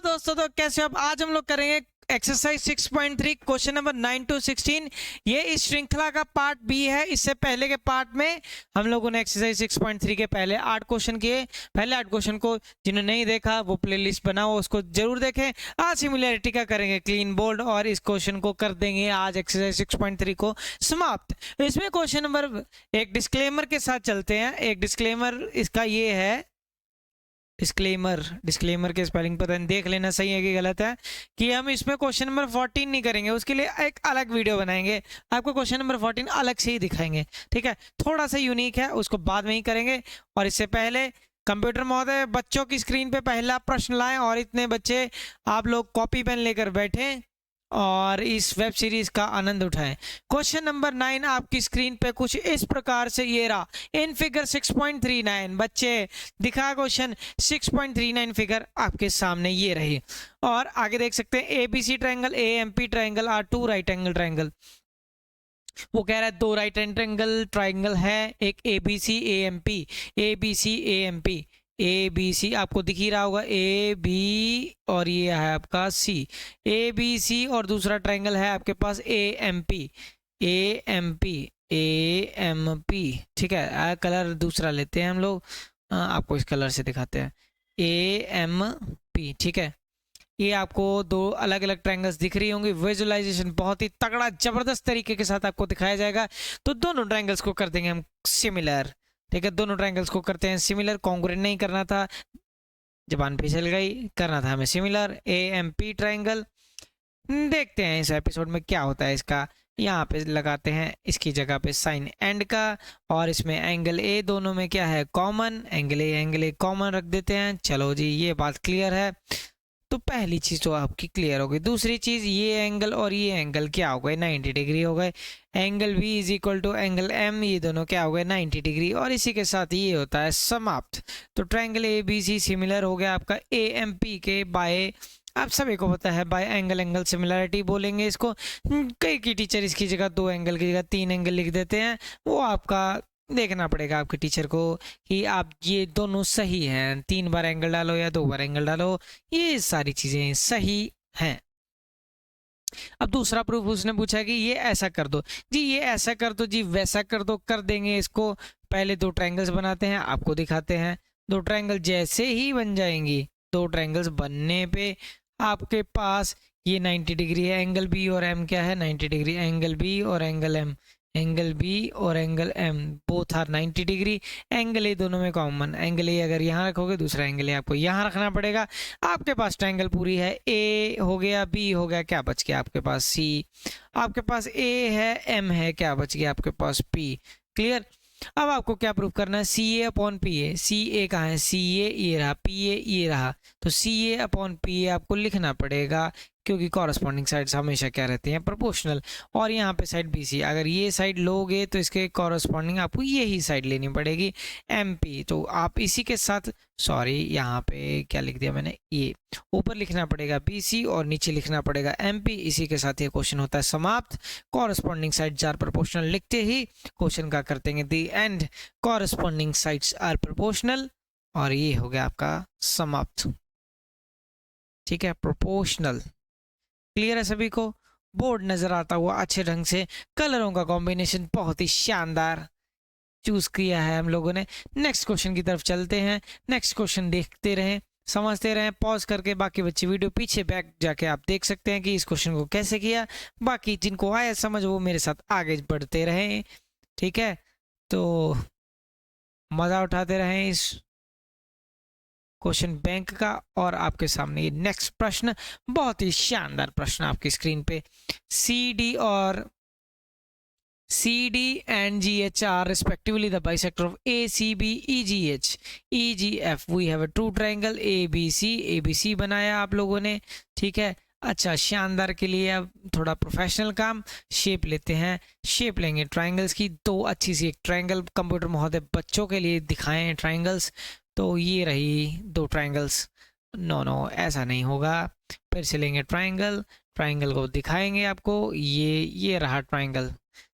दोस्तों, तो कैसे हो आप? आज हम लोग करेंगे एक्सरसाइज 6.3 क्वेश्चन नंबर 9 to 16। ये इस श्रृंखला का पार्ट बी है। इससे पहले के पार्ट में हम लोगों ने एक्सरसाइज 6.3 के पहले 8 क्वेश्चन किए। पहले 8 क्वेश्चन को जिन्होंने नहीं देखा वो प्लेलिस्ट बनाओ, उसको जरूर देखें। आज सिमिलैरिटी का करेंगे क्लीन बोल्ड और इस क्वेश्चन को कर देंगे आज एक्सरसाइज 6.3 को समाप्त। इसमें क्वेश्चन नंबर एक डिस्क्लेमर के साथ चलते हैं। एक डिस्क्लेमर इसका ये है, डिस्क्लेमर के स्पेलिंग पता नहीं, देख लेना सही है कि गलत है, कि हम इसमें क्वेश्चन नंबर 14 नहीं करेंगे। उसके लिए एक अलग वीडियो बनाएंगे, आपको क्वेश्चन नंबर 14 अलग से ही दिखाएंगे। ठीक है, थोड़ा सा यूनिक है, उसको बाद में ही करेंगे। और इससे पहले कंप्यूटर महोदय बच्चों की स्क्रीन पे पहला प्रश्न लाएं और इतने बच्चे आप लोग कॉपी पेन लेकर बैठें और इस वेब सीरीज का आनंद उठाएं। क्वेश्चन नंबर 9 आपकी स्क्रीन पे कुछ इस प्रकार से ये रहा। इन फिगर 6.39 बच्चे दिखा क्वेश्चन 6.39 फिगर आपके सामने ये रही। और आगे देख सकते हैं ABC triangle, AMP triangle are two right angle triangle. वो कह रहा है दो राइट एंगल ट्रायंगल है, एक ABC AMP, ABC AMP, A B C आपको दिख ही रहा होगा, ए बी और ये है आपका सी, ए बी सी। और दूसरा ट्रायंगल है आपके पास A M P, A M P, A M P. ठीक है, कलर दूसरा लेते हैं हम लोग, आपको इस कलर से दिखाते हैं, ए एम पी। ठीक है, ये आपको दो अलग अलग ट्रायंगल्स दिख रही होंगी। विजुअलाइजेशन बहुत ही तगड़ा जबरदस्त तरीके के साथ आपको दिखाया जाएगा। तो दोनों ट्रायंगल्स को कर देंगे हम सिमिलर। ठीक है, दोनों ट्रायंगल्स को करते हैं सिमिलर। कॉन्ग्रुएंट नहीं करना था, जबान फिसल गई, करना था हमें similar. A M P triangle देखते हैं इस एपिसोड में क्या होता है इसका। यहाँ पे लगाते हैं इसकी जगह पे साइन एंड का, और इसमें एंगल ए दोनों में क्या है कॉमन, एंगल ए कॉमन रख देते हैं। चलो जी, ये बात क्लियर है। तो पहली चीज तो आपकी क्लियर हो गई। दूसरी चीज, ये एंगल और ये एंगल क्या हो गए 90 डिग्री हो गए। Angle B is equal to angle M, ये दोनों क्या हो गए 90 डिग्री। और इसी के साथ ये होता है समाप्त। तो triangle A B C similar हो गया आपका ए एम पी के बाय, आप सभी को पता है बाय एंगल सिमिलरिटी बोलेंगे इसको। कई की टीचर इसकी जगह 2 एंगल की जगह 3 एंगल लिख देते हैं। वो आपका देखना पड़ेगा आपके टीचर को कि आप ये दोनों सही हैं, 3 बार एंगल डालो या 2 बार एंगल डालो, ये सारी चीजें सही हैं। अब दूसरा प्रूफ उसने पूछा कि ये ऐसा कर दो जी, ये ऐसा कर दो जी, वैसा कर दो, कर देंगे इसको। पहले 2 ट्रायंगल्स बनाते हैं, आपको दिखाते हैं। 2 ट्रायंगल जैसे ही बन जाएंगी, 2 ट्रायंगल्स बनने पे आपके पास ये 90 डिग्री है। एंगल बी और एम क्या है 90 डिग्री, एंगल बी और एंगल एम, एंगल बी और angle M both are 90 degree. Angle A दोनों में कॉमन, एंगल ए अगर यहाँ रखोगे, दूसरा एंगल ए आपको यहाँ रखना पड़ेगा। आपके पास ट्रायंगल पूरी है, ए हो गया, बी हो गया, क्या बच गया आपके पास सी, आपके पास ए है, एम है, क्या बच गया आपके पास पी। क्लियर। अब आपको क्या प्रूफ करना है, C A upon P A. सी ए कहाँ है, सी ए ये रहा, पी ए ये रहा। तो सी ए अपॉन पी ए आपको लिखना पड़ेगा, क्योंकि कॉरस्पॉन्डिंग साइड्स हमेशा क्या रहती हैं प्रोपोर्शनल। और यहाँ पे साइड बी सी, अगर ये साइड लोगे तो इसके कॉरस्पॉन्डिंग आपको यही साइड लेनी पड़ेगी एम पी। तो आप इसी के साथ, सॉरी यहाँ पे क्या लिख दिया मैंने, ये ऊपर लिखना पड़ेगा बी सी और नीचे लिखना पड़ेगा एम पी। इसी के साथ ये क्वेश्चन होता है समाप्त। कॉरस्पॉन्डिंग साइड्स आर प्रोपोर्शनल लिखते ही क्वेश्चन का करते हैं the end, corresponding sides are proportional, और ये हो गया आपका समाप्त। ठीक है, प्रोपोर्शनल। क्लियर है सभी को? बोर्ड नजर आता हुआ अच्छे ढंग से, कलरों का कॉम्बिनेशन बहुत ही शानदार चूज किया है हम लोगों ने। नेक्स्ट क्वेश्चन की तरफ चलते हैं। नेक्स्ट क्वेश्चन देखते रहें, समझते रहें, पॉज करके बाकी बच्चे वीडियो पीछे बैक जाके आप देख सकते हैं कि इस क्वेश्चन को कैसे किया। बाकी जिनको आया समझ वो मेरे साथ आगे बढ़ते रहें। ठीक है, तो मजा उठाते रहें इस क्वेश्चन बैंक का। और आपके सामने ये नेक्स्ट प्रश्न, बहुत ही शानदार प्रश्न आपकी स्क्रीन पे। सी डी और CD and GH are respectively the bisector of ACB, EGH, EGF. We have a true triangle ABC, ABC बनाया आप लोगों ने। ठीक है, अच्छा शानदार के लिए अब थोड़ा प्रोफेशनल काम, शेप लेते हैं। शेप लेंगे ट्रायंगल्स की, तो अच्छी सी एक ट्रायंगल कंप्यूटर महोदय बच्चों के लिए दिखाएं ट्रायंगल्स। तो ये रही 2 ट्रायंगल्स। नो ऐसा नहीं होगा, फिर से लेंगे ट्रायंगल, ट्रायंगल को दिखाएंगे आपको। ये रहा ट्रायंगल।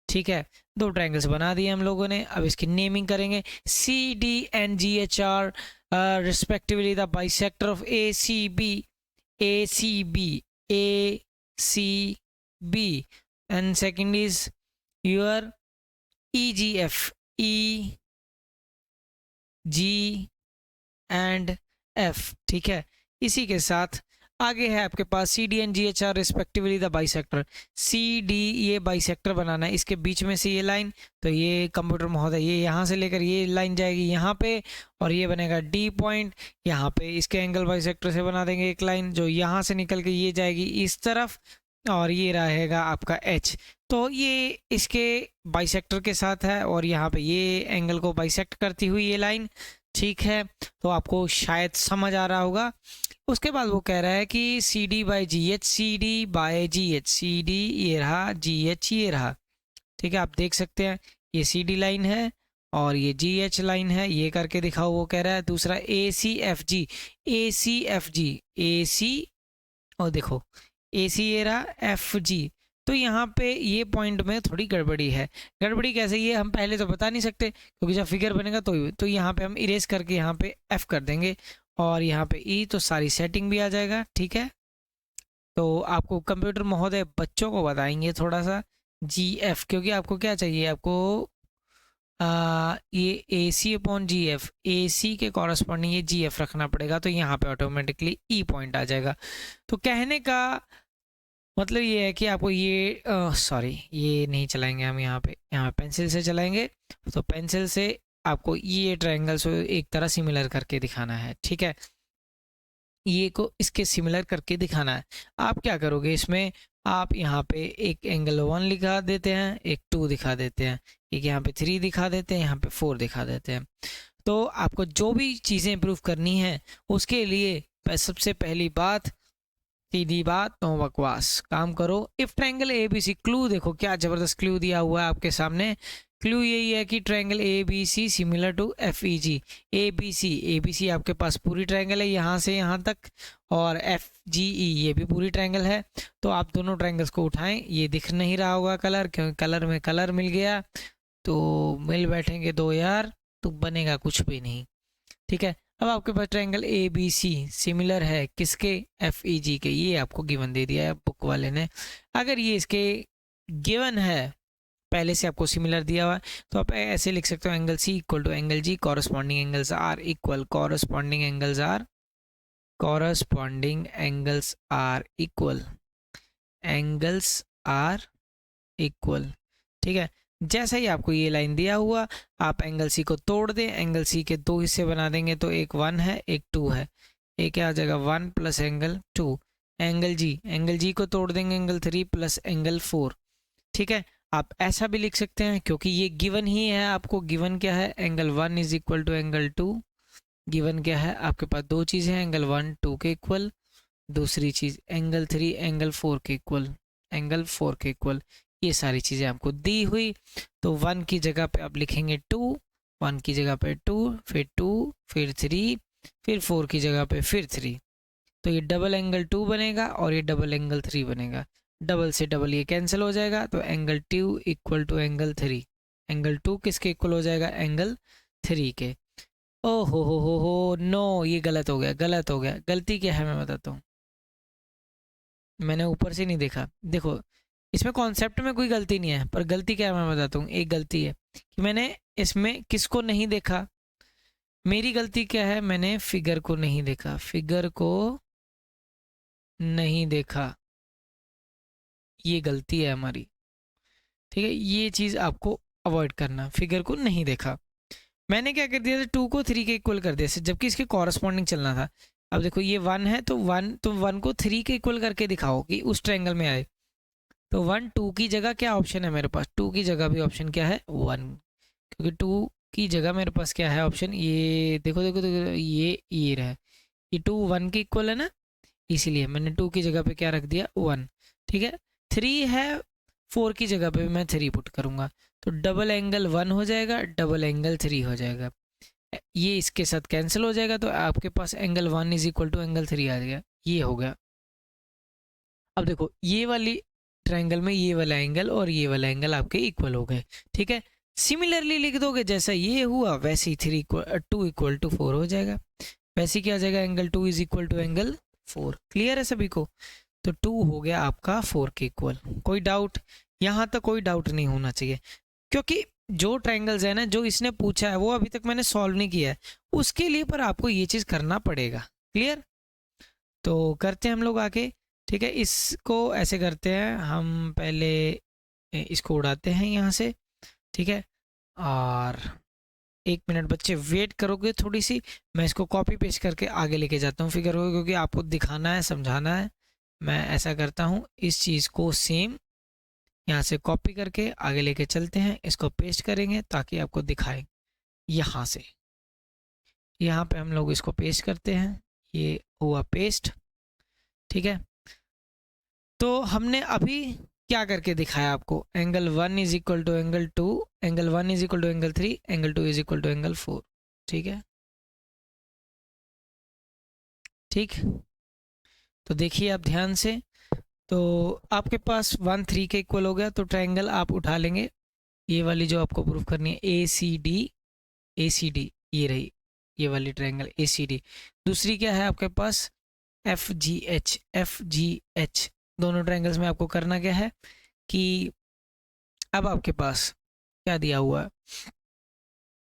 ठीक है, 2 ट्रायंगल्स बना दिए हम लोगों ने। अब इसकी नेमिंग करेंगे। C D and G H are respectively the bisector of A C B, ACB, ACB, and second is your EGF, EG and F, ठीक है। इसी के साथ आगे है आपके पास CD and GH are respectively the bisector. CD ये बाइसेक्टर बनाना है, इसके बीच में से ये लाइन, तो ये कंप्यूटर महोदय ये यहाँ से लेकर ये लाइन जाएगी यहाँ पे, और ये बनेगा D पॉइंट यहाँ पे। इसके एंगल बाइसेक्टर से बना देंगे एक लाइन जो यहाँ से निकल के ये जाएगी इस तरफ, और ये रहेगा आपका H। तो ये इसके बाइसेक्टर के साथ है, और यहाँ पे ये एंगल को बाइसेक्ट करती हुई ये लाइन, ठीक है। तो आपको शायद समझ आ रहा होगा। उसके बाद वो कह रहा है कि CD by GH, CD by GH, CD ये रहा, GH ये रहा, ठीक है। आप देख सकते हैं ये CD लाइन है और ये GH लाइन है, ये करके दिखाओ वो कह रहा है। दूसरा ACFG, ACFG, AC, और देखो AC ये रहा, FG। तो यहाँ पे ये पॉइंट में थोड़ी गड़बड़ी है। गड़बड़ी कैसे, ये हम पहले तो बता नहीं सकते क्योंकि जब फिगर बनेगा तो यहाँ पे हम इरेज करके यहाँ पे F कर देंगे, और यहाँ पे E, तो सारी सेटिंग भी आ जाएगा, ठीक है। तो आपको कंप्यूटर महोदय बच्चों को बताएंगे थोड़ा सा GF, क्योंकि आपको क्या चाहिए, आपको ये AC अपॉन GF, AC के कॉरस्पॉन्डिंग ये GF रखना पड़ेगा, तो यहाँ पे ऑटोमेटिकली E पॉइंट आ जाएगा। तो कहने का मतलब ये है कि आपको ये सॉरी ये नहीं चलाएंगे हम, यहाँ पेंसिल से चलाएंगे। तो पेंसिल से आपको ये ट्रायंगल्स एक तरह सिमिलर करके दिखाना है, ठीक है। ये को इसके सिमिलर करके दिखाना है। आप क्या करोगे इसमें, आप यहाँ पे एक एंगल 1 दिखा देते हैं, एक 2 दिखा देते हैं, एक यहाँ पे 3 दिखा देते हैं, यहाँ पे 4 दिखा देते हैं। तो आपको जो भी चीज़ें इम्प्रूव करनी है उसके लिए सबसे पहली बात, सीधी बात, नो बकवास, काम करो। इफ ट्रायंगल ABC, क्लू देखो क्या जबरदस्त क्लू दिया हुआ है आपके सामने। क्लू यही है कि triangle ABC similar to FEG। ABC आपके पास पूरी ट्रायंगल है यहाँ से यहाँ तक, और FGE ये भी पूरी ट्रायंगल है। तो आप दोनों ट्रायंगल्स को उठाएं, ये दिख नहीं रहा होगा कलर, क्योंकि कलर में कलर मिल गया तो मिल बैठेंगे दो यार, तो बनेगा कुछ भी नहीं, ठीक है। अब आपके पास ट्रायंगल ABC सिमिलर है किसके, FEG के। ये आपको गिवन दे दिया है बुक वाले ने। अगर ये इसके गिवन है, पहले से आपको सिमिलर दिया हुआ है, तो आप ऐसे लिख सकते हो angle C equal to angle G, corresponding angles are equal, corresponding angles are equal, angles are equal, ठीक है। जैसा ही आपको ये लाइन दिया हुआ, आप एंगल C को तोड़ दें, एंगल C के दो हिस्से बना देंगे, तो एक 1 है एक 2 है, एक क्या आ जाएगा 1 प्लस एंगल 2। एंगल G को तोड़ देंगे, एंगल 3 प्लस एंगल 4, ठीक है। आप ऐसा भी लिख सकते हैं क्योंकि ये गिवन ही है आपको। गिवन क्या है, angle 1 is equal to angle 2। Given क्या है आपके पास, दो चीज़ें हैं, एंगल 1 2 के इक्वल, दूसरी चीज़ एंगल 3 एंगल 4 के इक्वल, ये सारी चीज़ें आपको दी हुई। तो 1 की जगह पे आप लिखेंगे 2, 1 की जगह पे 2, फिर 2, फिर 3, फिर 4 की जगह पे फिर 3। तो ये डबल एंगल 2 बनेगा और ये डबल एंगल 3 बनेगा। डबल से डबल ये कैंसिल हो जाएगा, तो angle 2 equal to angle 3। Angle 2 किसके इक्वल हो जाएगा, एंगल 3 के। ओ हो नो, ये गलत हो गया। गलती क्या है मैं बताता हूँ, मैंने ऊपर से नहीं देखा। देखो इसमें कॉन्सेप्ट में कोई गलती नहीं है, पर गलती क्या है मैं बताता हूँ। एक गलती है कि मैंने इसमें किसको नहीं देखा, मेरी गलती क्या है, मैंने फिगर को नहीं देखा, ये गलती है हमारी, ठीक है। ये चीज़ आपको अवॉइड करना, फिगर को नहीं देखा। मैंने क्या कर दिया था, 2 को 3 के इक्वल कर दिया, जबकि इसके कॉरस्पॉन्डिंग चलना था। अब देखो ये 1 है, तो 1 को 3 के इक्वल करके दिखाओ कि उस ट्रायंगल में आए। तो 1 2 की जगह क्या ऑप्शन है मेरे पास, 2 की जगह भी ऑप्शन क्या है 1, क्योंकि 2 की जगह मेरे पास क्या है ऑप्शन, ये देखो ये रहा, ये 2 1 के इक्वल है ना, इसीलिए मैंने 2 की जगह पे क्या रख दिया 1, ठीक है। 3 है, 4 की जगह पे मैं 3 पुट करूँगा, तो डबल एंगल 1 हो जाएगा, डबल एंगल 3 हो जाएगा। ये इसके साथ कैंसिल हो जाएगा, तो आपके पास angle 1 is equal to angle 3 आ गया, ये हो गया। अब देखो ये वाली ट्रायंगल में ये वाला एंगल और ये वाला एंगल आपके इक्वल हो गए, ठीक है। सिमिलरली लिख दोगे, जैसा ये हुआ वैसे ही 2 इक्वल टू 4 हो जाएगा। वैसे क्या आ जाएगा, angle 2 is equal to angle 4। Clear है सभी को? तो 2 हो गया आपका 4 के इक्वल। कोई डाउट? यहाँ तक कोई डाउट नहीं होना चाहिए, क्योंकि जो ट्रायंगल्स है ना, जो इसने पूछा है वो अभी तक मैंने सॉल्व नहीं किया है, उसके लिए पर आपको ये चीज़ करना पड़ेगा। क्लियर? तो करते हैं हम लोग आगे। ठीक है, इसको ऐसे करते हैं हम, पहले इसको उड़ाते हैं यहाँ से। ठीक है, और 1 मिनट बच्चे वेट करोगे थोड़ी सी, मैं इसको कॉपी पेस्ट करके आगे लेके जाता हूँ फिगर को, क्योंकि आपको दिखाना है, समझाना है। मैं ऐसा करता हूँ, इस चीज़ को सेम यहाँ से कॉपी करके आगे लेके चलते हैं, इसको पेस्ट करेंगे ताकि आपको दिखाए। यहाँ से यहाँ पे हम लोग इसको पेस्ट करते हैं, ये हुआ पेस्ट। ठीक है, तो हमने अभी क्या करके दिखाया आपको, angle 1 is equal to angle 2, angle 1 is equal to angle 3, angle 2 is equal to angle 4। ठीक है, ठीक। तो देखिए आप ध्यान से, तो आपके पास 1 3 के इक्वल हो गया, तो ट्रायंगल आप उठा लेंगे, ये वाली जो आपको प्रूफ करनी है, ए सी डी, ये रही ये वाली ट्रायंगल ए सी डी। दूसरी क्या है आपके पास, एफ जी एच। दोनों ट्रायंगल्स में आपको करना क्या है कि अब आपके पास क्या दिया हुआ है,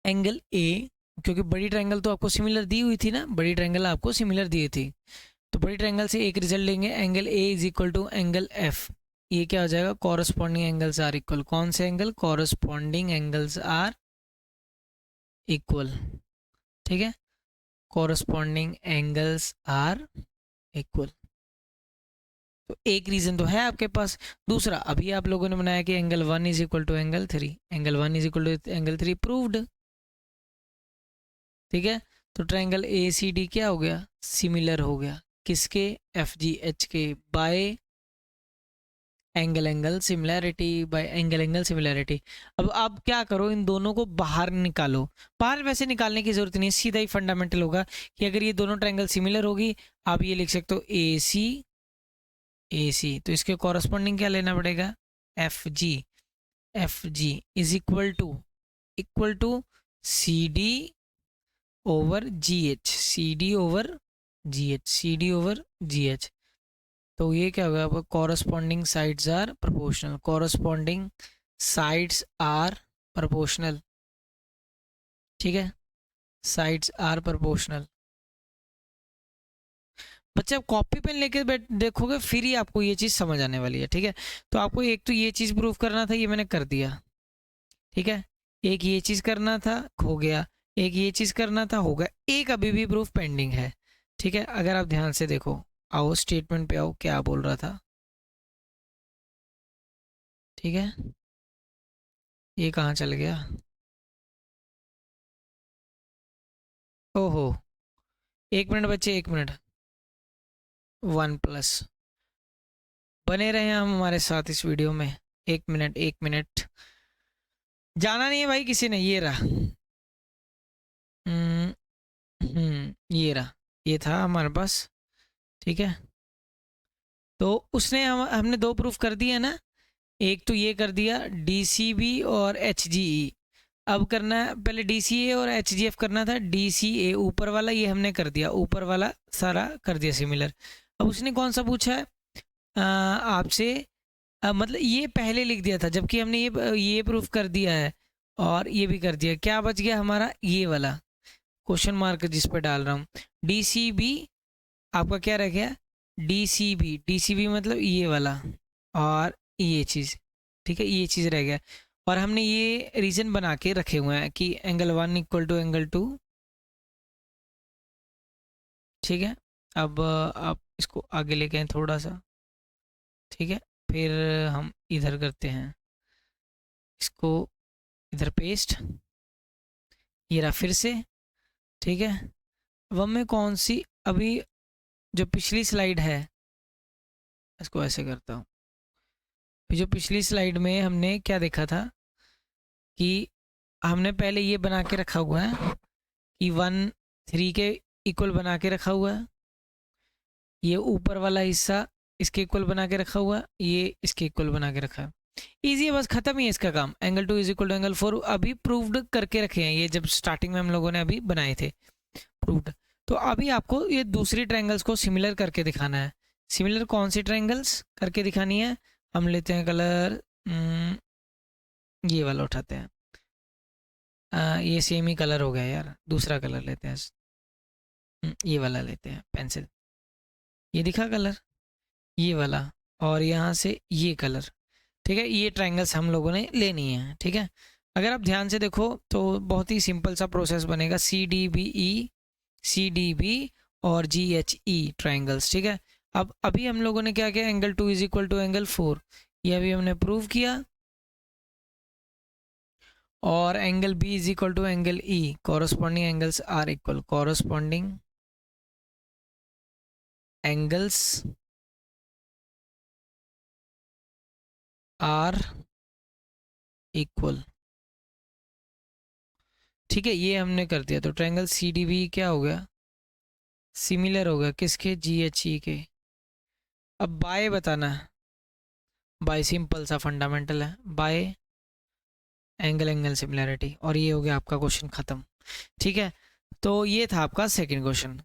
एंगल ए, क्योंकि बड़ी ट्रायंगल तो आपको सिमिलर दी हुई थी ना, बड़ी ट्रायंगल आपको सिमिलर दी थी, तो बड़ी ट्रायंगल से एक रिजल्ट लेंगे, angle A is equal to angle F. ये क्या हो जाएगा, कॉरस्पॉन्डिंग एंगल्स आर इक्वल। कौन से angle? Corresponding angles are equal. ठीक है, कॉरस्पॉन्डिंग एंगल्स आर इक्वल। तो एक रीजन तो है आपके पास। दूसरा, अभी आप लोगों ने बनाया कि angle 1 is equal to angle 3, angle 1 is equal to angle 3, proved. ठीक है, तो ट्रायंगल ए सी डी क्या हो गया, सिमिलर हो गया किसके, एफ जी एच के, bye angle similarity, bye angle similarity. अब आप क्या करो, इन दोनों को बाहर निकालो। बाहर वैसे निकालने की जरूरत नहीं, सीधा ही फंडामेंटल होगा कि अगर ये दोनों ट्रायंगल सिमिलर होगी, आप ये लिख सकते हो ए सी, तो इसके कॉरस्पॉन्डिंग क्या लेना पड़ेगा, F G is equal to C D over G H, C D over G H. तो ये क्या होगा आपका, corresponding sides are proportional, corresponding sides are proportional. ठीक है, साइड्स आर प्रोपोर्शनल। बच्चे आप कॉपी पेन लेके देखोगे फिर ही आपको ये चीज़ समझ आने वाली है। ठीक है, तो आपको एक तो ये चीज़ प्रूफ करना था, ये मैंने कर दिया। ठीक है, एक ये चीज़ करना था, हो गया। एक ये चीज़ करना था, हो गया। एक अभी भी प्रूफ पेंडिंग है। ठीक है, अगर आप ध्यान से देखो, आओ स्टेटमेंट पे आओ, क्या बोल रहा था। ठीक है, ये कहाँ चल गया, ओहो, 1 मिनट बच्चे, 1 मिनट, 1+, बने रहे हम हमारे साथ इस वीडियो में। 1 मिनट, जाना नहीं है भाई किसी ने। ये रहा, ये रहा, ये था हमारे पास। ठीक है, तो उसने हमने 2 प्रूफ कर दिया ना, एक तो ये कर दिया DCB और HGE। अब करना है, पहले DCA और HGF करना था। DCA ऊपर वाला ये हमने कर दिया, ऊपर वाला सारा कर दिया सिमिलर। अब उसने कौन सा पूछा है आपसे, मतलब ये पहले लिख दिया था, जबकि हमने ये प्रूफ कर दिया है और ये भी कर दिया। क्या बच गया हमारा, ये वाला क्वेश्चन मार्क जिस पे डाल रहा हूँ, DCB आपका क्या रह गया, DCB मतलब ये वाला, और ये चीज़। ठीक है, ये चीज़ रह गया। और हमने ये रीजन बना के रखे हुए हैं कि एंगल 1 इक्वल टू एंगल 2। ठीक है, अब आप इसको आगे लेके आए थोड़ा सा। ठीक है, फिर हम इधर करते हैं, इसको इधर पेस्ट, ये रहा फिर से। ठीक है, अब मैं कौन सी, अभी जो पिछली स्लाइड है, इसको ऐसे करता हूँ। जो पिछली स्लाइड में हमने क्या देखा था कि हमने पहले ये बना के रखा हुआ है कि 1 3 के इक्वल बना के रखा हुआ है, ये ऊपर वाला हिस्सा इसके इक्वल बना के रखा हुआ है, ये इसके इक्वल बना के रखा है। ईजी है, बस खत्म ही है इसका काम। Angle 2 is equal to angle 4 अभी प्रूव्ड करके रखे हैं, ये जब स्टार्टिंग में हम लोगों ने अभी बनाए थे प्रूव्ड। तो अभी आपको ये दूसरी ट्रायंगल्स को सिमिलर करके दिखाना है। सिमिलर कौन सी ट्रायंगल्स करके दिखानी है? हम लेते हैं कलर, ये वाला उठाते हैं। ये सेम ही कलर हो गया यार, दूसरा कलर लेते हैं। ये वाला लेते हैं पेंसिल, ये दिखा कलर, ये वाला, और यहाँ से ये कलर। ठीक है, ये ट्रायंगल्स हम लोगों ने लेनी है। ठीक है, अगर आप ध्यान से देखो तो बहुत ही सिंपल सा प्रोसेस बनेगा, सी डी बी और GHE ट्रायंगल्स। ठीक है, अब अभी हम लोगों ने क्या किया, angle 2 is equal to angle 4, ये अभी हमने प्रूव किया। और angle B is equal to angle E, corresponding angles are equal, corresponding angles are equal. ठीक है, ये हमने कर दिया, तो ट्रायंगल CDB क्या हो गया, सिमिलर हो गया किसके, GHE के। अब बाय बताना है, बाय सिंपल सा फंडामेंटल है, बाय एंगल एंगल सिमिलैरिटी, और ये हो गया आपका क्वेश्चन खत्म। ठीक है, तो ये था आपका सेकंड क्वेश्चन,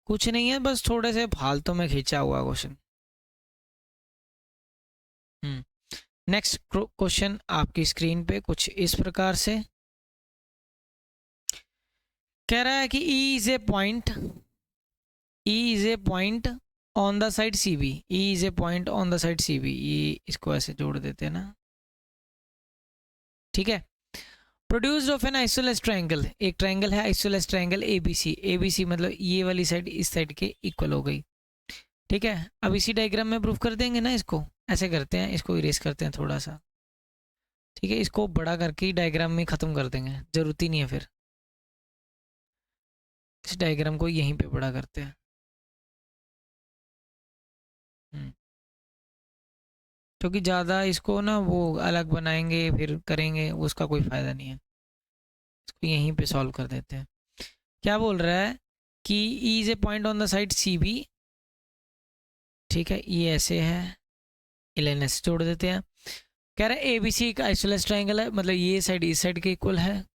कुछ नहीं है, बस थोड़े से फालतू में खींचा हुआ क्वेश्चन। नेक्स्ट क्वेश्चन आपकी स्क्रीन पे कुछ इस प्रकार से कह रहा है कि E is a point on the side CB, E is a point on the side CB, ये इसको ऐसे जोड़ देते हैं ना। ठीक है, produced of an isosceles triangle, एक ट्रायंगल है आइसोलेस ट्रायंगल ABC मतलब ये वाली साइड इस साइड के इक्वल हो गई। ठीक है, अब इसी डायग्राम में प्रूफ कर देंगे ना, इसको ऐसे करते हैं, इसको इरेज करते हैं थोड़ा सा। ठीक है, इसको बड़ा करके ही डायग्राम में ख़त्म कर देंगे, जरूरत ही नहीं है फिर, इस डायग्राम को यहीं पे बड़ा करते हैं। क्योंकि ज़्यादा इसको ना वो अलग बनाएंगे फिर करेंगे, उसका कोई फ़ायदा नहीं है, इसको यहीं पे सॉल्व कर देते हैं। क्या बोल रहा है कि E is a point on the side CB। ठीक है, ये ऐसे है, इलेन ऐसे जोड़ देते हैं। कह रहा है ABC एक आइसोलेस ट्रायंगल है, मतलब ये साइड इस साइड के इक्वल है,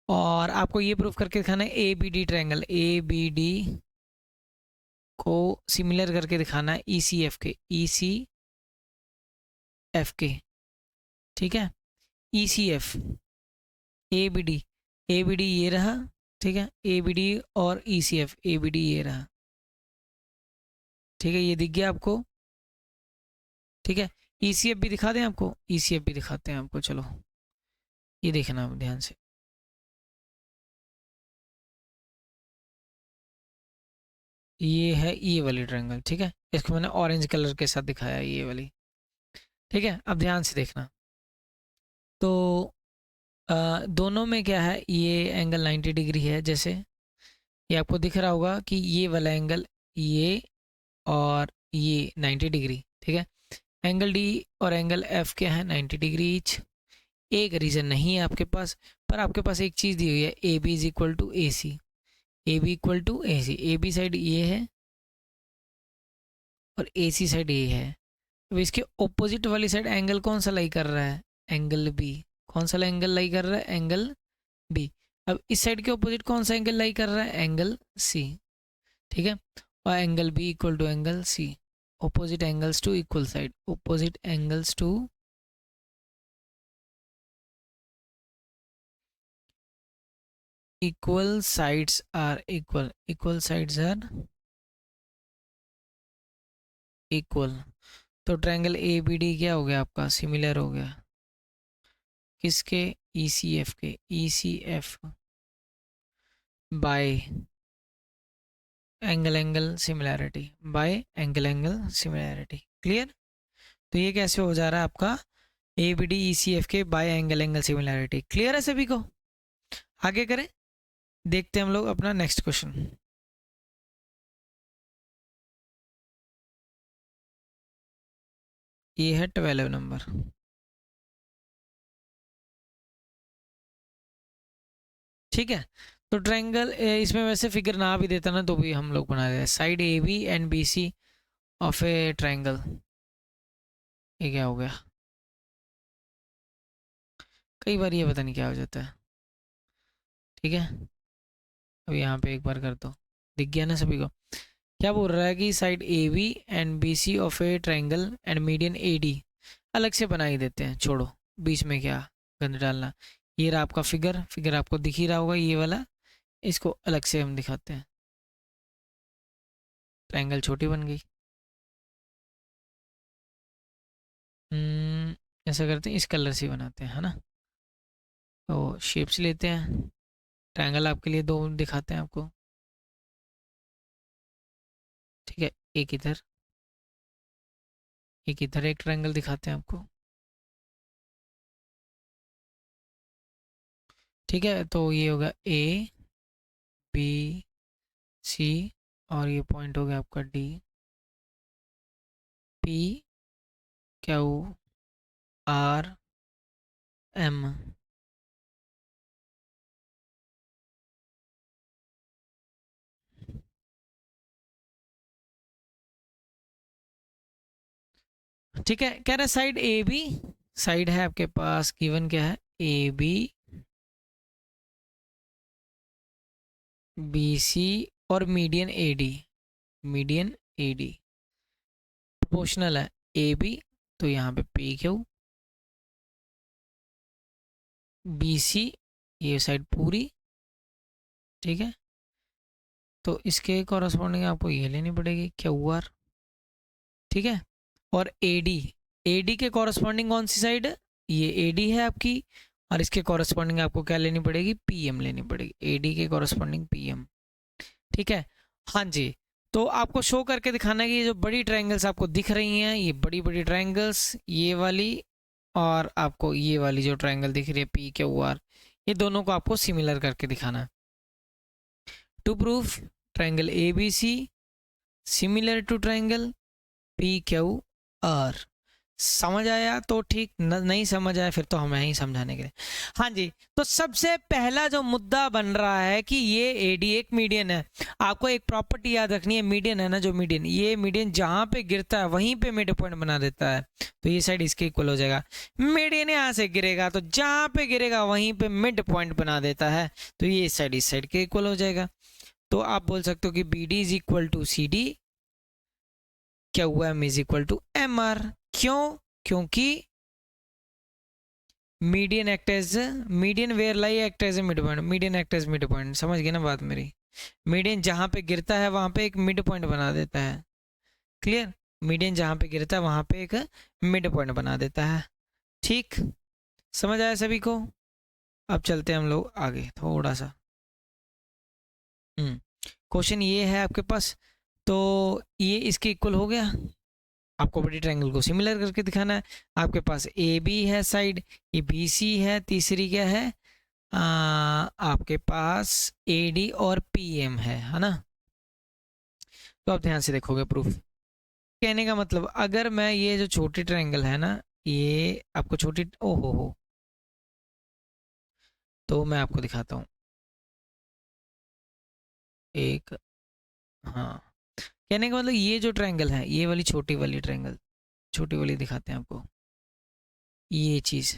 और आपको ये प्रूफ करके दिखाना है ABD ट्रायंगल, ABD को सिमिलर करके दिखाना है ECF के। ठीक है, ECF ABD ये रहा। ठीक है, ABD और ECF, ABD ये रहा। ठीक है, ये दिख गया आपको। ठीक है, ECF भी दिखा दें आपको, ECF भी दिखाते हैं आपको, चलो ये देखना आप ध्यान से। ये है ये वाली ट्रायंगल। ठीक है, इसको मैंने ऑरेंज कलर के साथ दिखाया है, ये वाली। ठीक है, अब ध्यान से देखना, तो दोनों में क्या है, ये एंगल 90 डिग्री है, जैसे ये आपको दिख रहा होगा कि ये वाला एंगल, ये और ये 90 डिग्री। ठीक है, एंगल D और एंगल F क्या है, 90 डिग्री ईच। एक रीज़न नहीं है आपके पास, पर आपके पास एक चीज़ दी हुई है, AB is equal to AC, AB equal to AC, AB side ये है और AC साइड ये है। अब इसके ऑपोजिट वाली साइड एंगल कौन सा लाई कर रहा है, एंगल B। कौन सा एंगल लाई कर रहा है, एंगल B। अब इस साइड के ऑपोजिट कौन सा एंगल लाई कर रहा है, एंगल C। ठीक है, और angle B equal to angle C, opposite angles to equal side, opposite angles to equal sides are equal sides are equal। तो ट्रायंगल ABD क्या हो गया आपका, सिमिलर हो गया किसके, ECF के, ECF bye angle similarity, bye angle similarity. Clear, तो ये कैसे हो जा रहा है आपका, ABD ECF के बाय एंगल सिमिलैरिटी। क्लियर है सभी को, आगे करें, देखते हैं हम लोग अपना नेक्स्ट क्वेश्चन। ये है 12 नंबर। ठीक है, तो ट्रायंगल, इसमें वैसे फिगर ना भी देता ना तो भी हम लोग बना देते, side AB and BC of A triangle. ये क्या हो गया, कई बार ये पता नहीं क्या हो जाता है। ठीक है, अब यहाँ पे एक बार कर दो, दिख गया ना सभी को? क्या बोल रहा है कि side A B and B C of a triangle and median A D अलग से बना ही देते हैं, छोड़ो बीच में क्या गंद डालना। ये रहा आपका फिगर, फिगर आपको दिख ही रहा होगा ये वाला, इसको अलग से हम दिखाते हैं। ट्राइंगल छोटी बन गई। ऐसा करते हैं, इस कलर से बनाते हैं, है ना? तो शेप्स लेते हैं, ट्रायंगल आपके लिए दो दिखाते हैं आपको, ठीक है? एक इधर एक ट्रायंगल दिखाते हैं आपको, ठीक है? तो ये होगा ए बी सी, और ये पॉइंट हो गया आपका D, P Q R M. ठीक है, कह रहा है साइड ए बी, साइड है आपके पास गिवन क्या है, ए बी बी सी और median A D, median A D proportional है ए बी, तो यहाँ पे पी क्यू, बी सी ये साइड पूरी, ठीक है? तो इसके कॉरस्पॉन्डिंग आपको ये लेनी पड़ेगी क्यू आर, ठीक है? और ए डी के कॉरस्पॉन्डिंग कौन सी साइड, ये ए डी है आपकी, और इसके कॉरस्पॉन्डिंग आपको क्या लेनी पड़ेगी, पी एम लेनी पड़ेगी, ए डी के कॉरस्पॉन्डिंग पी एम, ठीक है? हाँ जी। तो आपको शो करके दिखाना है कि ये जो बड़ी ट्रायंगल्स आपको दिख रही हैं, ये बड़ी बड़ी ट्रायंगल्स, ये वाली और आपको ये वाली जो ट्रायंगल दिख रही है पी क्यू आर, ये दोनों को आपको सिमिलर करके दिखाना है। To proof triangle A B C similar to triangle P Q R. समझ आया तो ठीक, नहीं समझ आया फिर तो हमें ही समझाने के लिए। हाँ जी, तो सबसे पहला जो मुद्दा बन रहा है कि ये एडी एक मीडियन है। आपको एक प्रॉपर्टी याद रखनी है, मीडियन है ना जो मीडियन, ये मीडियन जहां पे गिरता है वहीं पे मिड पॉइंट बना देता है, तो ये साइड इसके इक्वल हो जाएगा। मीडियन यहाँ से गिरेगा तो जहां पे गिरेगा वहीं पे मिड पॉइंट बना देता है, तो ये साइड इस साइड के इक्वल हो जाएगा। तो आप बोल सकते हो कि B D is equal to C D, Q M is equal to M R. क्यों? क्योंकि median act as median where lie act as a mid point, median act as mid point. समझ गए ना बात मेरी? मीडियन जहां पे गिरता है वहां पे एक मिड पॉइंट बना देता है। क्लियर? मीडियन जहां पे गिरता है वहां पे एक मिड पॉइंट बना देता है। ठीक, समझ आया सभी को? अब चलते हैं हम लोग आगे थोड़ा सा। क्वेश्चन ये है आपके पास, तो ये इसके इक्वल हो गया। आपको बड़ी ट्रायंगल को सिमिलर करके दिखाना है। आपके पास ए बी है साइड, ये बी सी है, तीसरी क्या है आपके पास ए डी और पी एम है ना? तो आप ध्यान से देखोगे प्रूफ। कहने का मतलब अगर मैं ये जो छोटी ट्रायंगल है ना, ये आपको छोटी, ओ हो, तो मैं आपको दिखाता हूँ एक, हाँ, कहने का मतलब ये जो ट्रायंगल है, ये वाली छोटी वाली ट्रायंगल, छोटी वाली दिखाते हैं आपको, ये चीज़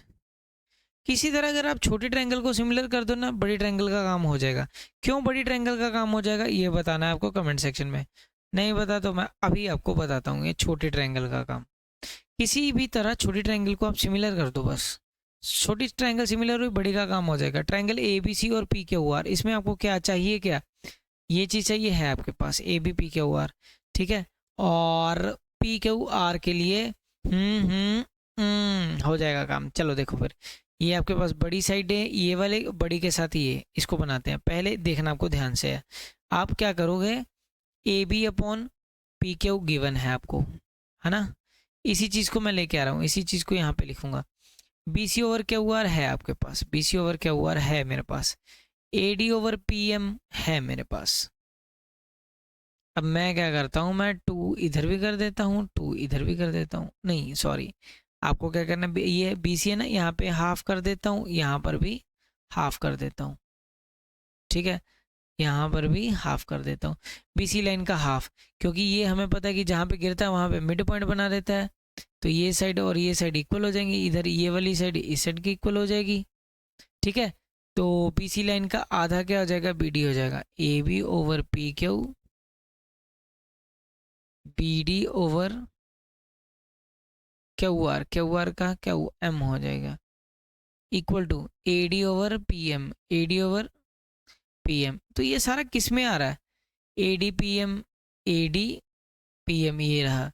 किसी तरह अगर आप छोटी ट्रायंगल को सिमिलर कर दो ना, बड़ी ट्रायंगल का काम हो जाएगा। क्यों बड़ी ट्रायंगल का काम हो जाएगा ये बताना है आपको कमेंट सेक्शन में। नहीं बता तो मैं अभी आपको बताता हूँ ये छोटी ट्रायंगल का काम। किसी भी तरह छोटी ट्रायंगल को आप सिमिलर कर दो, बस छोटी ट्रायंगल सिमिलर हुई, बड़ी का काम हो जाएगा। ट्रायंगल ए बी सी और पी क्यू आर, इसमें आपको क्या चाहिए, क्या ये चीज़ चाहिए है आपके पास, A B P Q R, ठीक है? और पी क्यू आर के लिए हो जाएगा काम। चलो देखो फिर, ये आपके पास बड़ी साइड है, ये वाले बड़ी के साथ ये इसको बनाते हैं। पहले देखना आपको ध्यान से है, आप क्या करोगे, A B upon P Q given है आपको, है ना? इसी चीज़ को मैं लेके आ रहा हूँ, इसी चीज़ को यहाँ पे लिखूंगा। B C over Q R है आपके पास, B C over Q R है मेरे पास, A D over P M है मेरे पास। अब मैं क्या करता हूँ, मैं टू इधर भी कर देता हूँ, टू इधर भी कर देता हूँ, नहीं सॉरी, आपको क्या करना है, ये बी सी है ना, यहाँ पे हाफ कर देता हूँ, यहाँ पर भी हाफ कर देता हूँ, ठीक है? यहाँ पर भी हाफ कर देता हूँ, बी सी लाइन का हाफ, क्योंकि ये हमें पता है कि जहाँ पे गिरता है वहाँ पे मिड पॉइंट बना देता है, तो ये साइड और ये साइड इक्वल हो जाएंगी, इधर ये वाली साइड इस साइड की इक्वल हो जाएगी, ठीक है? तो BC लाइन का आधा क्या हो जाएगा, BD हो जाएगा, AB over PQ, BD over QR, QR का QM हो जाएगा, equal to AD over PM, AD over PM। तो ये सारा किस में आ रहा है, AD PM, AD PM, ये रहा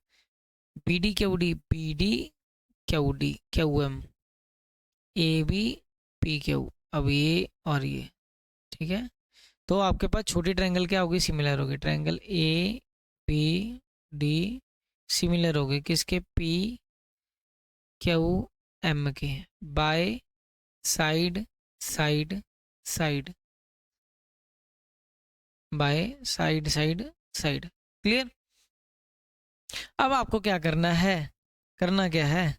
BD QD, BD QD QM, AB PQ। अब ये और ये, ठीक है। तो आपके पास छोटी ट्रायंगल क्या होगी, सिमिलर होगी, ट्रायंगल ABD सिमिलर होगी किसके, PQM के, by side side side, by side side side. Clear. अब आपको क्या करना है, करना क्या है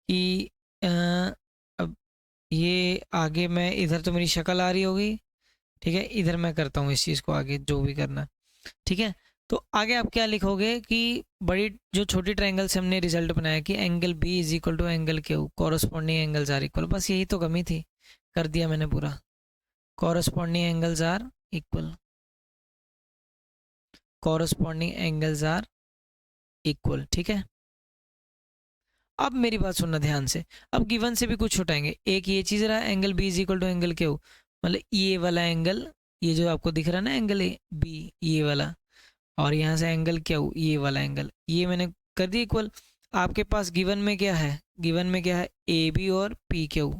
कि अब ये आगे मैं इधर तो मेरी शक्ल आ रही होगी, ठीक है, इधर मैं करता हूँ इस चीज़ को आगे जो भी करना, ठीक है। तो आगे आप क्या लिखोगे कि बड़ी जो छोटी ट्रायंगल से हमने रिजल्ट बनाया कि angle B is equal to angle Q, corresponding angles are equal, बस यही तो कमी थी, कर दिया मैंने पूरा, corresponding angles are equal, corresponding angles are equal, ठीक है। अब मेरी बात सुनना ध्यान से, अब गिवन से भी कुछ छुटाएंगे, एक ये चीज़ रहा angle B is equal to angle Q, मतलब ये वाला एंगल, ये जो आपको दिख रहा है ना एंगल ए बी, ये वाला, और यहाँ से एंगल क्यू, ये वाला एंगल, ये मैंने कर दिया इक्वल। आपके पास गिवन में क्या है, गिवन में क्या है, ए बी और पी क्यू,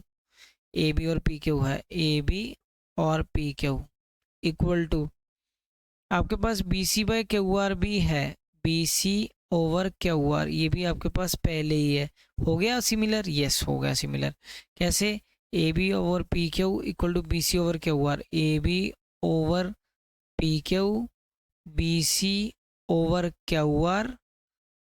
ए बी और पी क्यू है, ए बी और पी क्यू इक्वल टू, आपके पास B C by Q R भी है, B C over Q R, ये भी आपके पास पहले ही है, हो गया सिमिलर, यस हो गया सिमिलर। कैसे, A B over P Q equal to B C over Q R, A B over P Q, B C over Q R,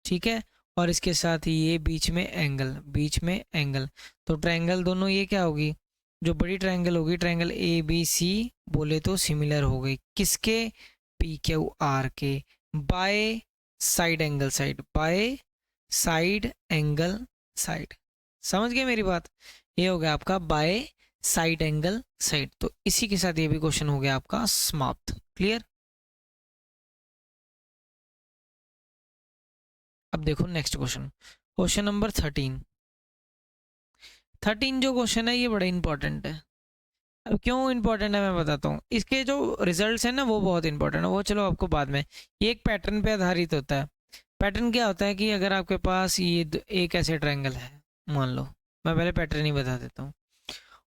ठीक है। और इसके साथ ही ये बीच में एंगल, बीच में एंगल, तो ट्रायंगल दोनों ये क्या होगी, जो बड़ी ट्रायंगल होगी, ट्रायंगल ए बी सी बोले तो सिमिलर हो गई किसके, पी क्यू आर के, by side angle side, by side angle side. समझ गए मेरी बात, ये हो गया आपका बाय साइड एंगल साइड। तो इसी के साथ ये भी क्वेश्चन हो गया आपका समाप्त। क्लियर। अब देखो नेक्स्ट क्वेश्चन, क्वेश्चन नंबर 13। 13 जो क्वेश्चन है ये बड़ा इंपॉर्टेंट है। अब क्यों इंपॉर्टेंट है मैं बताता हूँ, इसके जो रिजल्ट्स हैं ना वो बहुत इंपॉर्टेंट है, वो चलो आपको बाद में। ये एक पैटर्न पे आधारित होता है। पैटर्न क्या होता है कि अगर आपके पास ये एक ऐसे ट्रायंगल है, मान लो, मैं पहले पैटर्न ही बता देता हूँ,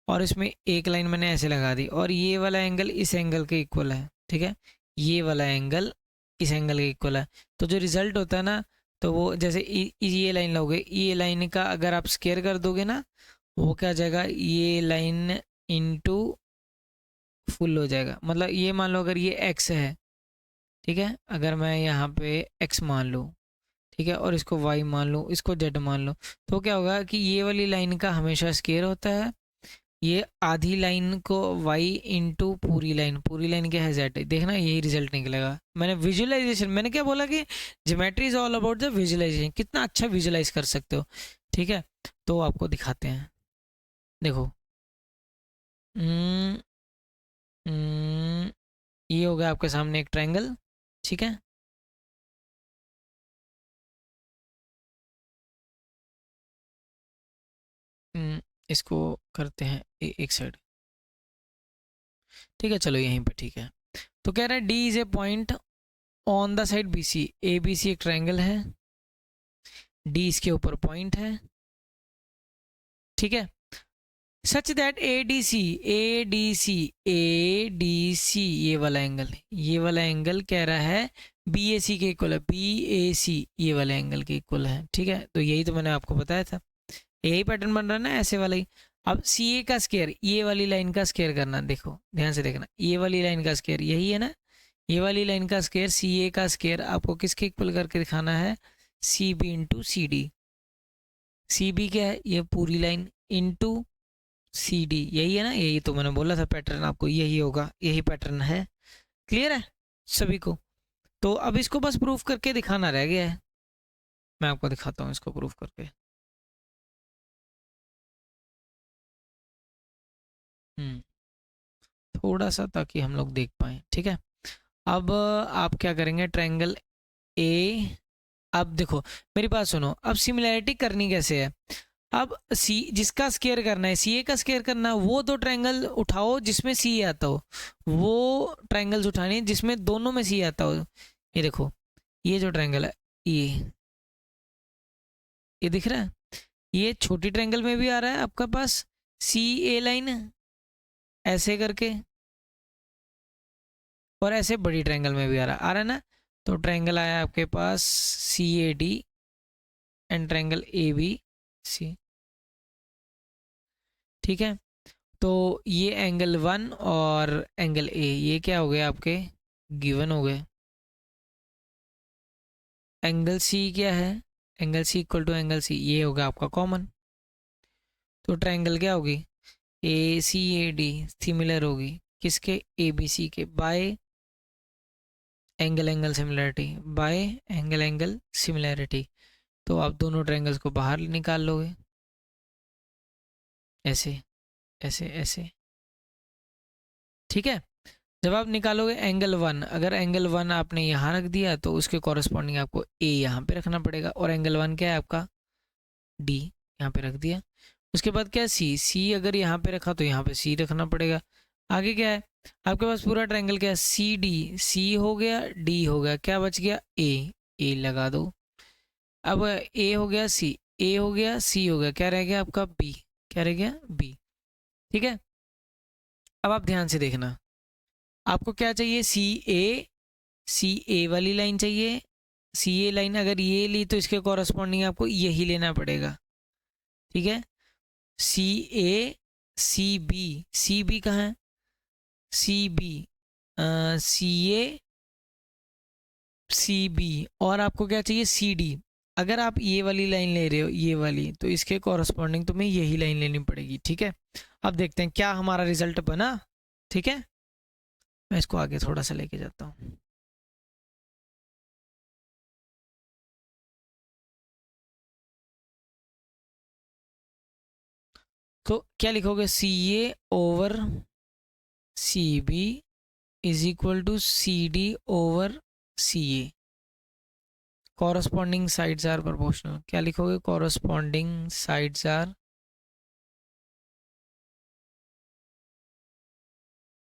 और इसमें एक लाइन मैंने ऐसे लगा दी, और ये वाला एंगल इस एंगल के इक्वल है, ठीक है, ये वाला एंगल इस एंगल के इक्वल है। तो जो रिजल्ट होता है ना, तो वो जैसे ये लाइन लोगे, ये लाइन का अगर आप स्केयर कर दोगे ना, वो क्या हो जाएगा, ये लाइन इनटू फुल हो जाएगा। मतलब ये मान लो अगर ये एक्स है, ठीक है, अगर मैं यहाँ पे एक्स मान लूँ, ठीक है, और इसको वाई मान लूँ, इसको जेड मान लूँ, तो क्या होगा कि ये वाली लाइन का हमेशा स्केयर होता है, ये आधी लाइन को वाई इंटू पूरी लाइन, पूरी लाइन क्या है जेड, देखना यही रिजल्ट निकलेगा। मैंने विजुअलाइजेशन, मैंने क्या बोला कि geometry is all about the visualisation, कितना अच्छा विजुअलाइज कर सकते हो, ठीक है। तो आपको दिखाते हैं, देखो, हम्म, ये हो गया आपके सामने एक ट्रायंगल, ठीक है। इसको करते हैं एक साइड, ठीक है, चलो यहीं पे ठीक है। तो कह रहा है D is a point on the side B C, A B C एक ट्रायंगल है, डी इसके ऊपर पॉइंट है, ठीक है, such that A D C, A D C, A D C, ये वाला एंगल, ये वाला एंगल कह रहा है बी ए सी के इक्वल है, बी ए सी ये वाले एंगल के इक्वल है, ठीक है। तो यही तो मैंने आपको बताया था, यही पैटर्न बन रहा है ना ऐसे वाला ही। अब सी ए का स्केयर, ये वाली लाइन का स्केयर करना, देखो ध्यान से देखना, ये वाली लाइन का स्केयर यही है ना, ये वाली लाइन का स्केयर, सी ए का स्केयर आपको किसके इक्वल करके दिखाना है, C B into C D. C B क्या है, ये पूरी लाइन इंटू सी डी, यही है ना, यही तो मैंने बोला था पैटर्न आपको यही होगा, यही पैटर्न है। क्लियर है सभी को। तो अब इसको बस प्रूफ करके दिखाना रह गया है, मैं आपको दिखाता हूँ इसको प्रूफ करके। हम्म थोड़ा सा, ताकि हम लोग देख पाएँ, ठीक है। अब आप क्या करेंगे, ट्रायंगल ए, अब देखो मेरी बात सुनो, अब सिमिलैरिटी करनी कैसे है। अब सी जिसका स्केयर करना है, सी ए का स्केयर करना है, वो दो ट्रायंगल उठाओ जिसमें सी आता हो, वो ट्रायंगल्स उठाने जिसमें दोनों में सी आता हो। ये देखो, ये जो ट्रायंगल है, ये दिख रहा है, ये छोटी ट्रायंगल में भी आ रहा है आपका पास सी ए लाइन ऐसे करके, और ऐसे बड़ी ट्रायंगल में भी आ रहा है ना। तो ट्रायंगल आया आपके पास C A D and triangle A B C, ठीक है। तो ये एंगल 1 और एंगल ए, ये क्या हो गए आपके, गिवन हो गए। एंगल सी क्या है, angle C equal to angle C, ये होगा आपका कॉमन। तो ट्रायंगल क्या होगी, ए सी ए डी सिमिलर होगी किसके, ए बी सी के, bye angle angle similarity, bye angle angle similarity. तो आप दोनों ट्रायंगल्स को बाहर निकाल लोगे, ऐसे ऐसे ऐसे, ठीक है। जब आप निकालोगे एंगल 1, अगर एंगल 1 आपने यहाँ रख दिया तो उसके कॉरस्पॉन्डिंग आपको ए यहाँ पे रखना पड़ेगा, और एंगल 1 क्या है आपका, डी यहाँ पे रख दिया। उसके बाद क्या है, सी, सी अगर यहाँ पे रखा तो यहाँ पे सी रखना पड़ेगा। आगे क्या है आपके पास, पूरा ट्रायंगल क्या है, सी डी, सी हो गया, डी हो गया, क्या बच गया, ए लगा दो। अब ए हो गया, सी, ए हो गया, सी हो गया, क्या रह गया आपका, बी, क्या रह गया, बी, ठीक है। अब आप ध्यान से देखना, आपको क्या चाहिए, सी ए वाली लाइन चाहिए। सी ए लाइन अगर ये ली तो इसके कॉरस्पॉन्डिंग आपको यही लेना पड़ेगा, ठीक है। सी ए, सी बी कहाँ है, सी बी, सी ए, सी बी, और आपको क्या चाहिए, सी डी। अगर आप ये वाली लाइन ले रहे हो, ये वाली, तो इसके कॉरस्पॉन्डिंग तुम्हें यही लाइन लेनी पड़ेगी, ठीक है। अब देखते हैं क्या हमारा रिजल्ट बना, ठीक है। मैं इसको आगे थोड़ा सा लेके जाता हूँ। तो क्या लिखोगे, C A over C B is equal to C D over C A, corresponding sides are proportional. क्या लिखोगे, कॉरस्पॉन्डिंग साइड्स आर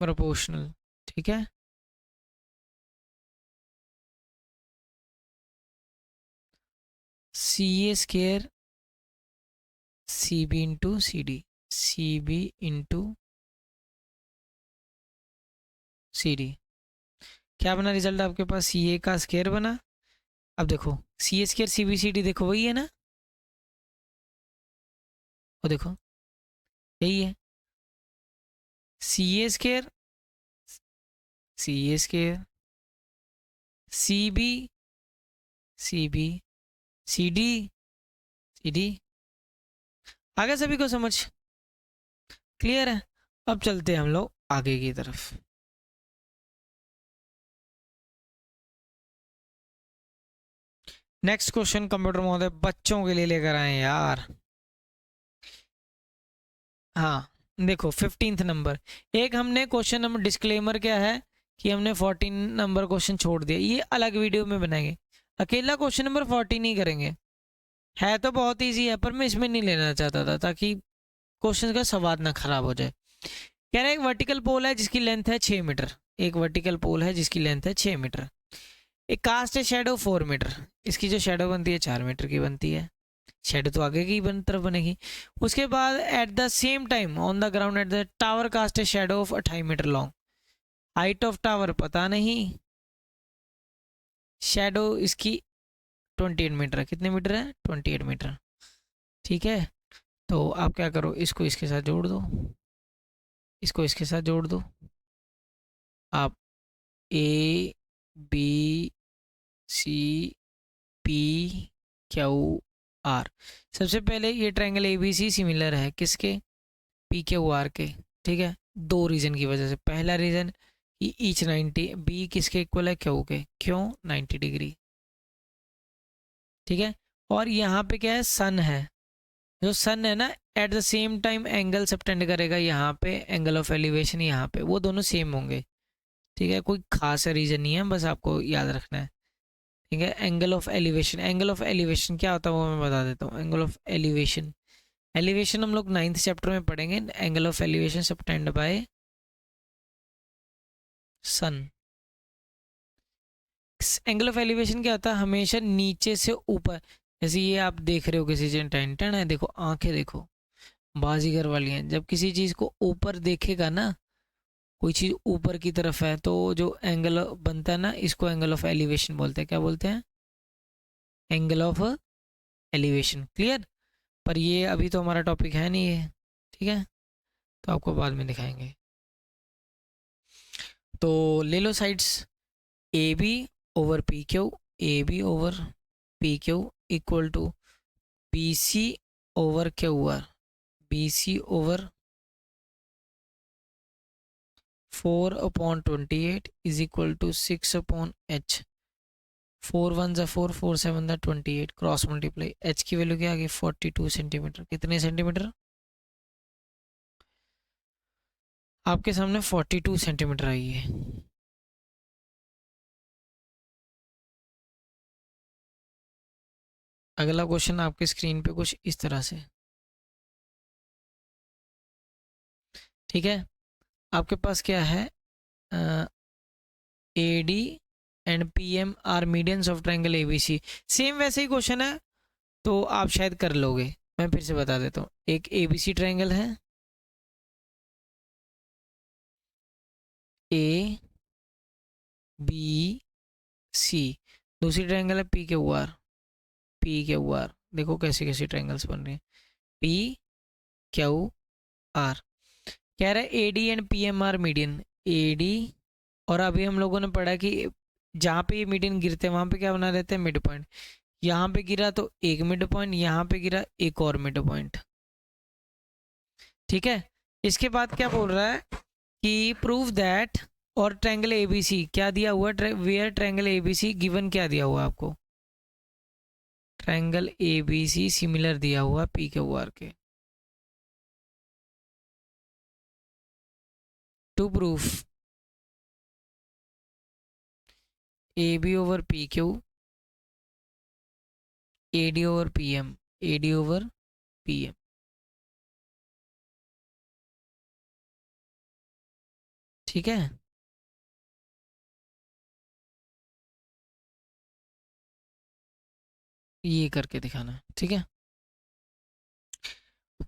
प्रोपोर्शनल, ठीक है। C A square C B into C D, C B into C D, क्या बना result आपके पास, C ए का square बना। अब देखो C A square C B C D, देखो वही है ना, वो देखो यही है, C A square C A square C B C B C D C D. आगे सभी को समझ क्लियर है। अब चलते हैं हम लोग आगे की तरफ। नेक्स्ट क्वेश्चन कंप्यूटर महोदय बच्चों के लिए लेकर आए यार। हाँ देखो 15th नंबर, एक हमने क्वेश्चन नंबर, डिस्क्लेमर क्या है कि हमने 14 नंबर क्वेश्चन छोड़ दिया, ये अलग वीडियो में बनाएंगे। अकेला क्वेश्चन नंबर 14 ही करेंगे, है तो बहुत ईजी है, पर मैं इसमें नहीं लेना चाहता था ताकि क्वेश्चन का स्वाद ना खराब हो जाए। कह रहा है एक वर्टिकल पोल है जिसकी लेंथ है 6 मीटर, एक वर्टिकल पोल है जिसकी लेंथ है 6 मीटर, एक कास्ट है शेडो 4 मीटर, इसकी जो शेडो बनती है 4 मीटर की बनती है, शेडो तो आगे की तरफ बनेगी। उसके बाद at the same time on the ground at the tower cast है shadow of 28 metre long, height of tower पता नहीं, शेडो इसकी 28 मीटर है, कितने मीटर है 28 मीटर, ठीक है। तो आप क्या करो, इसको इसके साथ जोड़ दो, इसको इसके साथ जोड़ दो, आप A B C P Q R, सबसे पहले ये triangle A B C similar है किसके, पी क्यू आर के, ठीक है। दो रीजन की वजह से, पहला रीजन कि ईच 90, बी किसके इक्वल है, क्यू के, क्यों 90 डिग्री, ठीक है। और यहाँ पे क्या है, सन है, जो सन है ना, eight the same time angle subtend करेगा यहाँ पे, एंगल ऑफ एलिवेशन यहाँ पे, वो दोनों सेम होंगे। ठीक है, कोई खास रीज़न नहीं है, बस आपको याद रखना है। ठीक है, angle of elevation, angle of elevation क्या होता है वो मैं बता देता हूँ। एंगल ऑफ एलिवेशन, एलिवेशन हम लोग 9th चैप्टर में पढ़ेंगे। Angle of elevation subtended by sun. Angle of elevation क्या होता है, हमेशा नीचे से ऊपर। जैसे ये आप देख रहे हो किसी चीज, टेन टेन है, देखो आंखें देखो, बाजीगर वाली हैं। जब किसी चीज को ऊपर देखेगा ना, कोई चीज ऊपर की तरफ है, तो जो एंगल बनता है ना, इसको एंगल ऑफ एलिवेशन बोलते हैं। क्या बोलते हैं? Angle of elevation. क्लियर? पर ये अभी तो हमारा टॉपिक है नहीं है, ठीक है, तो आपको बाद में दिखाएंगे। तो ले लो sides, A B over P Q, A B over P Q equal to B C over Q R, B C over 4/28 is equal to 6/h। 4 1 जा 4, 4 7 जा 28, क्रॉस मल्टीप्लाई, एच की वैल्यू क्या आ गई? 42 सेंटीमीटर। कितने सेंटीमीटर? आपके सामने 42 centimetre आई है। अगला क्वेश्चन आपके स्क्रीन पे कुछ इस तरह से, ठीक है। आपके पास क्या है? A D and P M are medians of triangle A B C. Same वैसे ही क्वेश्चन है, तो आप शायद कर लोगे। मैं फिर से बता देता हूँ। एक ए बी सी ट्रायंगल है, ए बी सी। दूसरी ट्रायंगल है P Q are, P Q are. देखो कैसी कैसी ट्रायंगल्स बन रही हैं, पी क्यू आर। कह रहा है A D and P M are median, A D, और अभी हम लोगों ने पढ़ा कि जहाँ पे ये मीडियन गिरते हैं वहाँ पे क्या बना रहते हैं? Mid point. यहाँ पे गिरा तो एक मिड पॉइंट, यहाँ पे गिरा एक और मिड पॉइंट। ठीक है, इसके बाद क्या बोल रहा है कि प्रूव दैट, और ट्रायंगल एबीसी क्या दिया हुआ है? वेयर ट्रायंगल एबीसी गिवन क्या दिया हुआ है आपको? ट्रायंगल एबीसी सिमिलर दिया हुआ पी क्यू आर के। To proof A B over P Q, A D over P M, A D over P M. ठीक है, ये करके दिखाना। ठीक है,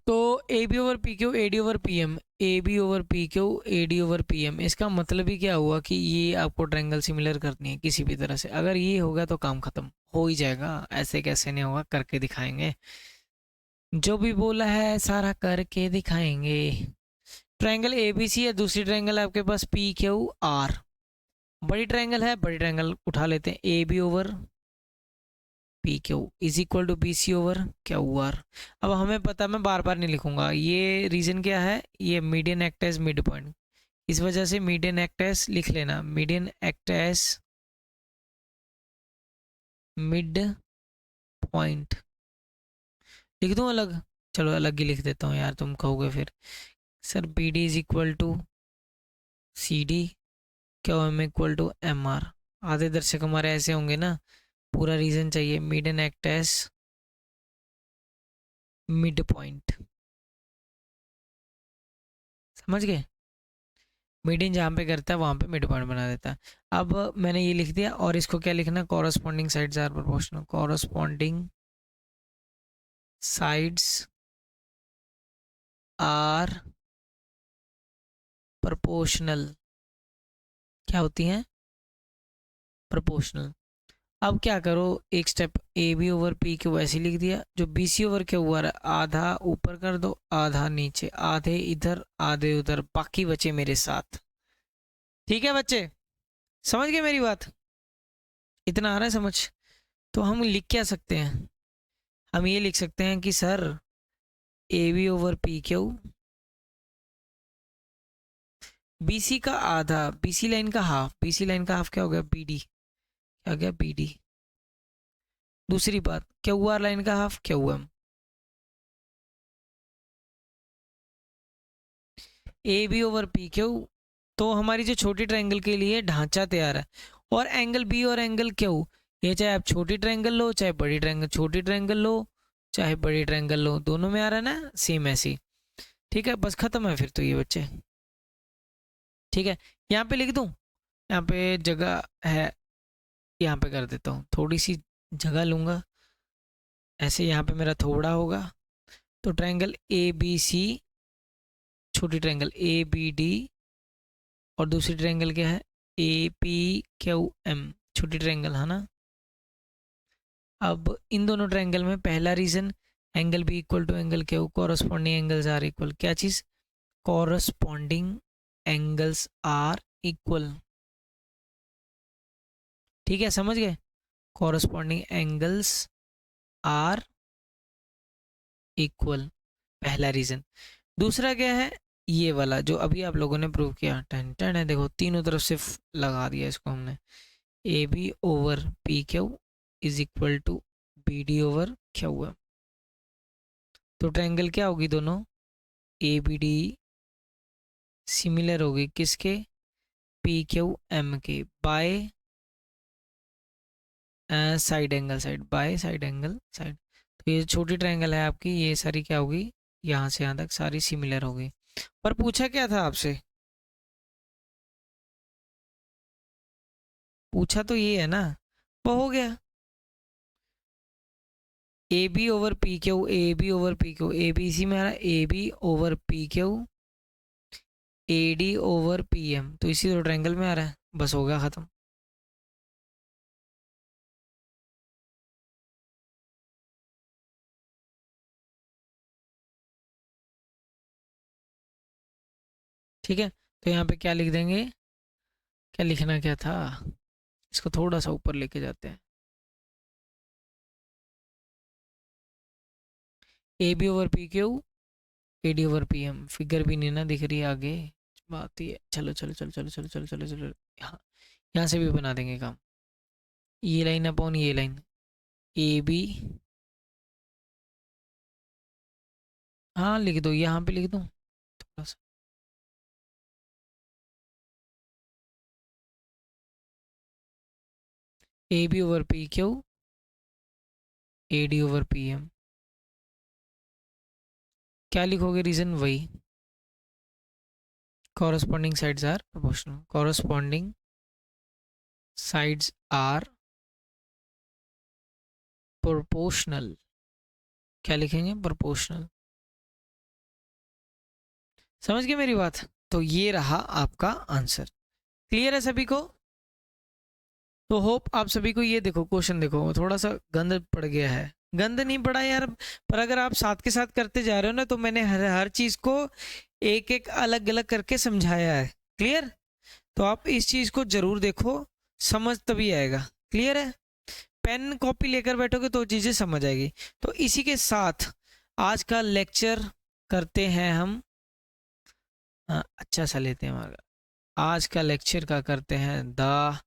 तो A B over P Q, A D over P M, A B over P Q, A D over P M. इसका मतलब ही क्या हुआ कि ये आपको ट्रायंगल सिमिलर करनी है किसी भी तरह से। अगर ये होगा तो काम खत्म हो ही जाएगा। ऐसे कैसे नहीं होगा, करके दिखाएंगे। जो भी बोला है सारा करके दिखाएंगे। ट्रायंगल ए बी सी है, दूसरी ट्रायंगल है आपके पास पी क्यू आर। बड़ी ट्रायंगल है, बड़ी ट्रायंगल उठा लेते हैं। A B over P Q is equal to B C over Q R. अब हमें पता, मैं बार बार नहीं लिखूंगा। ये रीजन क्या है? ये median act as mid point, इस वजह से मीडियन एक्ट एज लिख लेना। Median act as mid point लिख दूं अलग? चलो अलग ही लिख देता हूँ यार, तुम कहोगे फिर sir B D is equal to C D, Q M equal to M R. आधे दर्शक हमारे ऐसे होंगे ना, पूरा रीजन चाहिए। Median act as mid point, समझ गए? मीडियन जहाँ पे करता है वहाँ पे मिड पॉइंट बना देता है। अब मैंने ये लिख दिया, और इसको क्या लिखना? Corresponding sides are proportional, corresponding sides are proportional. क्या होती हैं? प्रोपोर्शनल। अब क्या करो, एक step, A B over P Q ऐसे लिख दिया। जो बी सी ओवर क्यू हुआ है, आधा ऊपर कर दो आधा नीचे, आधे इधर आधे उधर, बाकी बचे मेरे साथ। ठीक है बच्चे, समझ गए मेरी बात? इतना आ रहा है समझ? तो हम लिख क्या सकते हैं? हम ये लिख सकते हैं कि sir A B over P Q, B C का आधा, बी सी लाइन का हाफ, बी सी लाइन का हाफ क्या हो गया? B D. क्या हो गया? B D. दूसरी बात, क्यू आर लाइन का half Q M. A B over P Q, तो हमारी जो छोटी ट्रायंगल के लिए ढांचा तैयार है। और एंगल बी और एंगल क्यू, ये चाहे आप छोटी ट्रायंगल लो चाहे बड़ी ट्रायंगल, छोटी ट्रायंगल लो चाहे बड़ी ट्रायंगल लो, दोनों में आ रहा है ना सेम ऐसी। ठीक है, बस खत्म है फिर तो ये बच्चे। ठीक है, यहाँ पे लिख दूँ, यहाँ पे जगह है, यहाँ पे कर देता हूँ, थोड़ी सी जगह लूँगा ऐसे, यहाँ पे मेरा थोड़ा होगा। तो ट्रायंगल ए बी सी, छोटी ट्रायंगल ए बी डी, और दूसरी ट्रायंगल क्या है ए पी क्यू एम, छोटी ट्रायंगल है ना। अब इन दोनों ट्रायंगल में पहला reason angle B equal to angle Q, corresponding angles are equal, क्या चीज़, कॉरस्पॉन्डिंग एंगल्स आर इक्वल। ठीक है, समझ गए, कॉरस्पॉन्डिंग एंगल्स आर इक्वल, पहला रीजन। दूसरा क्या है, ये वाला जो अभी आप लोगों ने प्रूव किया, टेन टेन है, देखो तीनों तरफ से लगा दिया इसको हमने, A B over P Q is equal to B D over Q M. तो ट्रायंगल क्या होगी, दोनों ए बी डी सिमिलर होगी किसके, पी क्यू एम के, by side angle side, by side angle side. तो ये छोटी ट्रायंगल है आपकी, ये सारी क्या होगी, यहाँ से यहाँ तक सारी सिमिलर होगी। पर पूछा क्या था आपसे, पूछा तो ये है ना, वो हो गया। A B over P Q, A B over P Q, A B C में आ रहा है A B over P Q, A D over P M, तो इसी तो ट्रायंगल में आ रहा है, बस हो गया खत्म। ठीक है, तो यहाँ पे क्या लिख देंगे, क्या लिखना क्या था, इसको थोड़ा सा ऊपर लेके जाते हैं, A B over P Q, A D over P M, figure भी नहीं ना दिख रही है आगे, बात ही है, चलो चलो चलो चलो चलो चलो चलो चलो, यहाँ यहाँ से भी बना देंगे काम, ये लाइन अपॉन ये लाइन, ए बी, हाँ लिख दो, यहाँ पे लिख दो थोड़ा सा, A B over P Q, A D over P M, क्या लिखोगे रीजन, वही corresponding sides are proportional, corresponding sides are proportional, क्या लिखेंगे, प्रोपोर्शनल। समझ गए मेरी बात, तो ये रहा आपका आंसर। क्लियर है सभी को, तो होप आप सभी को, ये देखो क्वेश्चन देखो, थोड़ा सा गंद पड़ गया है, गंद नहीं पड़ा यार, पर अगर आप साथ के साथ करते जा रहे हो ना, तो मैंने हर चीज को एक एक अलग अलग करके समझाया है। क्लियर, तो आप इस चीज को जरूर देखो, समझ तभी आएगा। क्लियर है, पेन कॉपी लेकर बैठोगे तो चीजें समझ आएगी। तो इसी के साथ आज का लेक्चर करते हैं हम, अच्छा सा लेते हैं हमारा, आज का लेक्चर का करते हैं द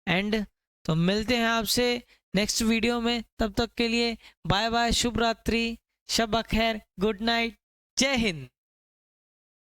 एंड। तो मिलते हैं आपसे नेक्स्ट वीडियो में, तब तक के लिए बाय बाय, शुभ रात्रि, शब खैर, गुड नाइट, जय हिंद।